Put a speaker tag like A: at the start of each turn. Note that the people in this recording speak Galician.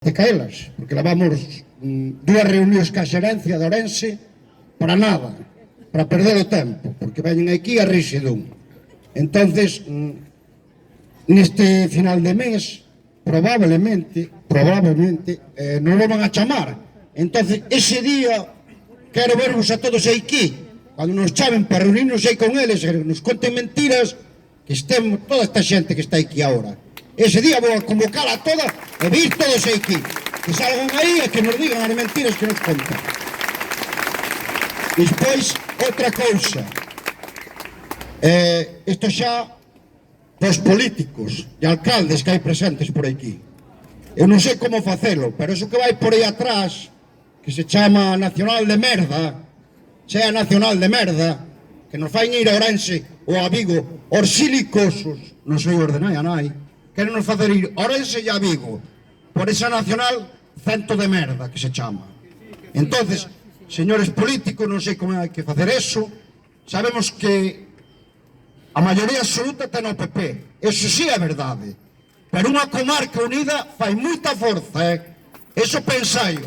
A: de caelas, porque levamos dúas reunións ca xerencia de Ourense para nada, para perder o tempo, porque veñen aquí a rirse dun. Entonces, neste final de mes, probablemente, non lo van a chamar. Entonces, ese día, quero vervos a todos aquí, cando nos chamen para reunirnos aí con eles, e nos conten mentiras, que estemos toda esta xente que está aquí agora. Ese día vou a convocar a toda e vir todos aquí, que salgan aí e que nos digan as mentiras que nos contan. Despois, outra cousa, isto xa dos políticos e alcaldes que hai presentes por aquí. Eu non sei como facelo, pero eso que vai por aí atrás, que se chama Nacional de Merda, sea Nacional de Merda, que nos fain ir a Ourense ou a Vigo, os silicosos, non sei os de nai a nai, queren nos facer ir a Ourense e a Vigo, por esa Nacional Cento de Merda, que se chama. Entonces, señores políticos, non sei como hai que facer eso, sabemos que a maioría absoluta ten o PP, eso sí é verdade, pero unha comarca unida fai moita forza, eso pensaio.